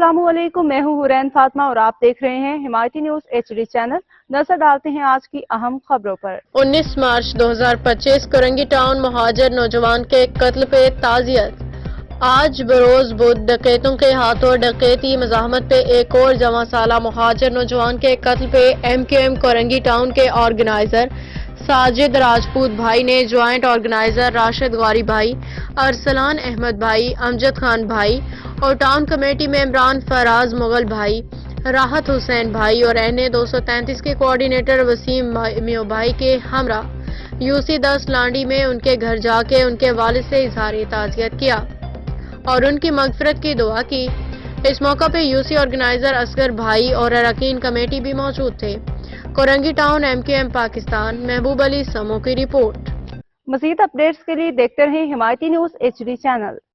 अस्सलामुअलैकुम, मैं हूँ हुरैन फातिमा और आप देख रहे हैं हिमायती न्यूज HD चैनल। नजर डालते हैं आज की अहम खबरों पर। 19 मार्च 2025 कोरंगी टाउन महाजर नौजवान के कत्ल पे ताज़ियत। आज बरोज बुध डकैतों के हाथों डकैती मज़ाहमत पे एक और जवां साला महाजर नौजवान के कत्ल पे MQM कोरंगी टाउन के ऑर्गेनाइजर साजिद राजपूत भाई ने ज्वाइंट ऑर्गेनाइजर राशिद गौरी भाई, अरसलान अहमद भाई, अमजद खान भाई और टाउन कमेटी मेंबरान फराज मुगल भाई, राहत हुसैन भाई और NA 233 के कोऑर्डिनेटर वसीम मियो भाई के हमरा UC 10 लांडी में उनके घर जाके उनके वालिद से इजहार ताज़ियत किया और उनकी मगफिरत की दुआ की। इस मौका पे UC ऑर्गेनाइजर असगर भाई और अरकान कमेटी भी मौजूद थे। Korangi town MQM Pakistan. महबूब अली समो की रिपोर्ट। मज़ीद अपडेट्स के लिए देखते रहें हिमायती न्यूज HD चैनल।